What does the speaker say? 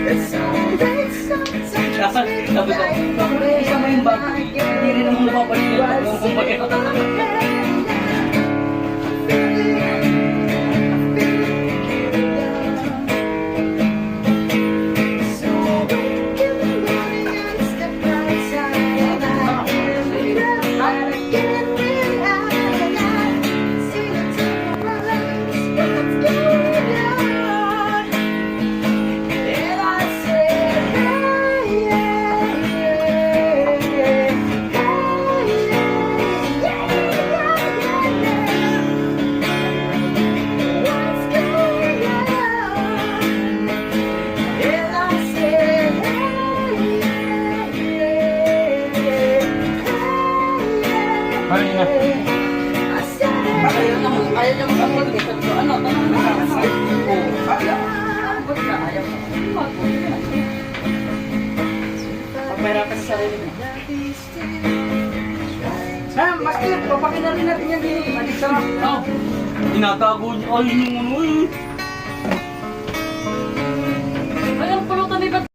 Sabi ko, isa mo yung bago. Hindi rin naman mapapalik yung tatlong kumain. Ayaw niya mag-abot eh. Sabi ko, ano, tanong na kasi. Oo, ayaw. Abot ka, ayaw ka. Mag-abot ka. Pagpahirapan sa sarili mo. Maski, papakin na rin natin yan din. Manik sarap. Tinatago niya. Ay, yung ano eh.